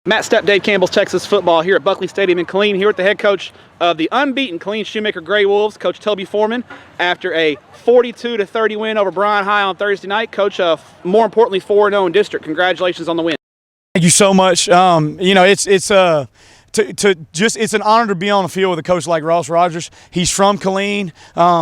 Matt Stepp, Dave Campbell's Texas football here at Buckley Stadium in Killeen, here with the head coach of the unbeaten Killeen Shoemaker Gray Wolves, Coach Toby Foreman, after a 42-30 win over Bryan High on Thursday night. Coach, more importantly, 4-0 in district. Congratulations on the win. Thank you so much. It's an honor to be on the field with a coach like Ross Rogers. He's from Killeen.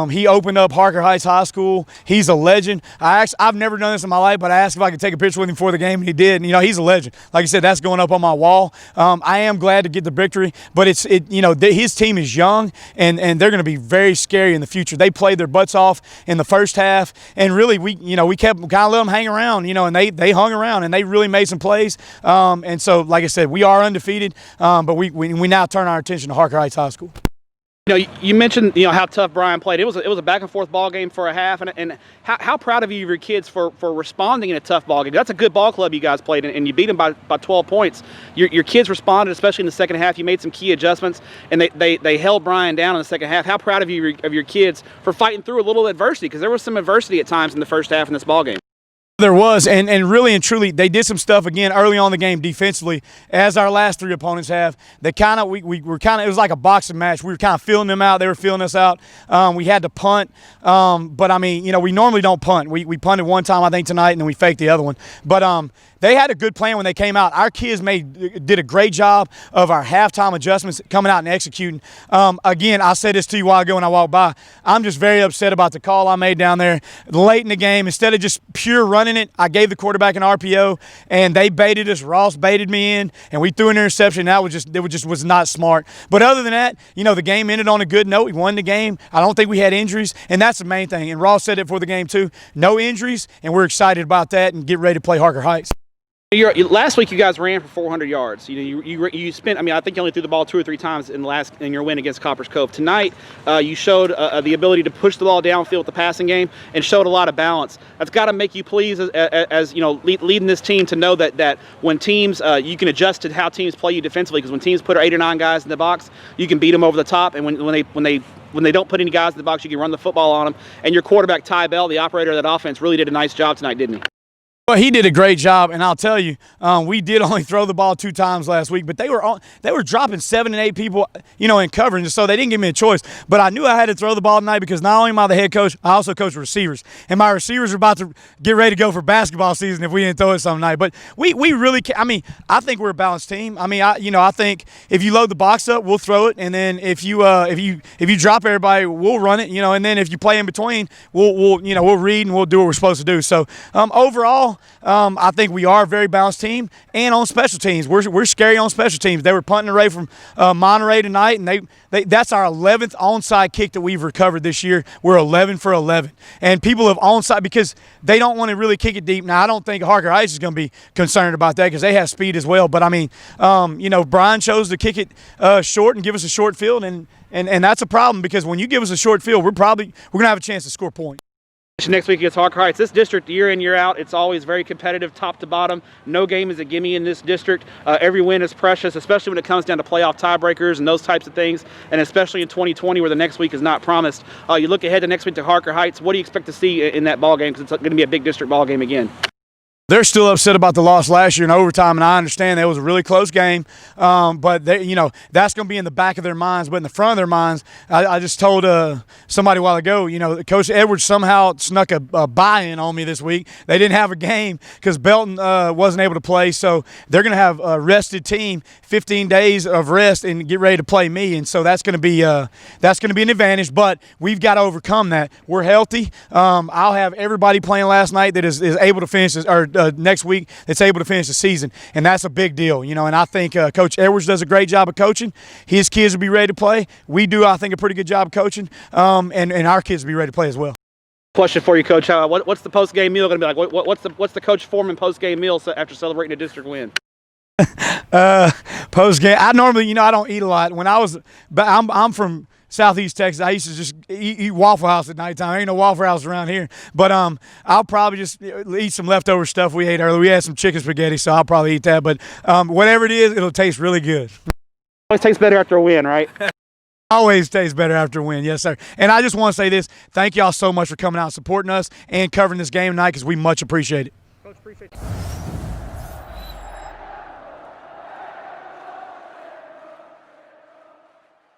He opened up Harker Heights High School. He's a legend. I've never done this in my life, but I asked if I could take a picture with him before the game, and he did. And, he's a legend. Like I said, that's going up on my wall. I am glad to get the victory, but his team is young, and they're going to be very scary in the future. They played their butts off in the first half, and really we kept kind of let them hang around, and they hung around, and they really made some plays. And so, like I said, we are undefeated, but we now turn our attention to Harker Heights High School. You mentioned how tough Bryan played. It was a back and forth ball game for a half, and how proud of you of your kids for responding in a tough ball game. That's a good ball club you guys played, and you beat them by 12 points. Your kids responded, especially in the second half. You made some key adjustments, and they held Bryan down in the second half. How proud of you of your kids for fighting through a little adversity, because there was some adversity at times in the first half in this ball game. There was, and really and truly, they did some stuff again early on in the game defensively, as our last three opponents have. They we were it was like a boxing match. We were kind of feeling them out. They were feeling us out. We had to punt, but we normally don't punt. We punted one time, I think, tonight, and then we faked the other one. But they had a good plan when they came out. Our kids did a great job of our halftime adjustments, coming out and executing. Again, I said this to you a while ago when I walked by. I'm just very upset about the call I made down there late in the game. Instead of just pure running it, I gave the quarterback an RPO, and they baited us. Ross baited me in, and we threw an interception. That was not smart. But other than that, the game ended on a good note. We won the game. I don't think we had injuries, and that's the main thing. And Ross said it before the game too. No injuries, and we're excited about that and get ready to play Harker Heights. Last week you guys ran for 400 yards. You spent. I think you only threw the ball 2 or 3 times in your win against Coppers Cove. Tonight, you showed the ability to push the ball downfield with the passing game and showed a lot of balance. That's got to make you pleased as leading this team to know that when teams you can adjust to how teams play you defensively, because when teams put 8 or 9 guys in the box, you can beat them over the top, and when they don't put any guys in the box, you can run the football on them. And your quarterback Ty Bell, the operator of that offense, really did a nice job tonight, didn't he? Well, he did a great job, and I'll tell you, we did only throw the ball 2 times last week, but they were dropping 7 and 8 people, in coverage, so they didn't give me a choice. But I knew I had to throw the ball tonight because not only am I the head coach, I also coach receivers, and my receivers are about to get ready to go for basketball season if we didn't throw it some night. But we really, I think we're a balanced team. I think if you load the box up, we'll throw it, and then if you drop everybody, we'll run it, and then if you play in between, we'll read and we'll do what we're supposed to do. So overall, I think we are a very balanced team, and on special teams, we're scary on special teams. They were punting away from Monterey tonight, and that's our 11th onside kick that we've recovered this year. We're 11 for 11, and people have onside because they don't want to really kick it deep. Now, I don't think Harker Heights is going to be concerned about that because they have speed as well. But Bryan chose to kick it short and give us a short field, and that's a problem because when you give us a short field, we're going to have a chance to score points. Next week against Harker Heights. This district, year in, year out, it's always very competitive, top to bottom. No game is a gimme in this district. Every win is precious, especially when it comes down to playoff tiebreakers and those types of things, and especially in 2020 where the next week is not promised. You look ahead to next week to Harker Heights. What do you expect to see in that ball game, because it's going to be a big district ball game again? They're still upset about the loss last year in overtime, and I understand that it was a really close game. But that's going to be in the back of their minds. But in the front of their minds, I just told somebody a while ago, Coach Edwards somehow snuck a buy-in on me this week. They didn't have a game because Belton wasn't able to play, so they're going to have a rested team, 15 days of rest, and get ready to play me. And so that's going to be an advantage. But we've got to overcome that. We're healthy. I'll have everybody playing last night that is able to finish this, or next week that's able to finish the season, and that's a big deal, and I think Coach Edwards does a great job of coaching. His kids will be ready to play. We do, I think, a pretty good job of coaching, and our kids will be ready to play as well. Question for you, Coach. What's the post-game meal going to be like? What's the Coach Foreman post-game meal after celebrating a district win? Post-game, I normally, I don't eat a lot. I'm from Southeast Texas. I used to just eat Waffle House at nighttime. There ain't no Waffle House around here. But I'll probably just eat some leftover stuff we ate earlier. We had some chicken spaghetti, so I'll probably eat that. But whatever it is, it'll taste really good. Always tastes better after a win, right? Always tastes better after a win, yes, sir. And I just want to say this. Thank y'all so much for coming out and supporting us and covering this game tonight because we much appreciate it. Coach, appreciate you.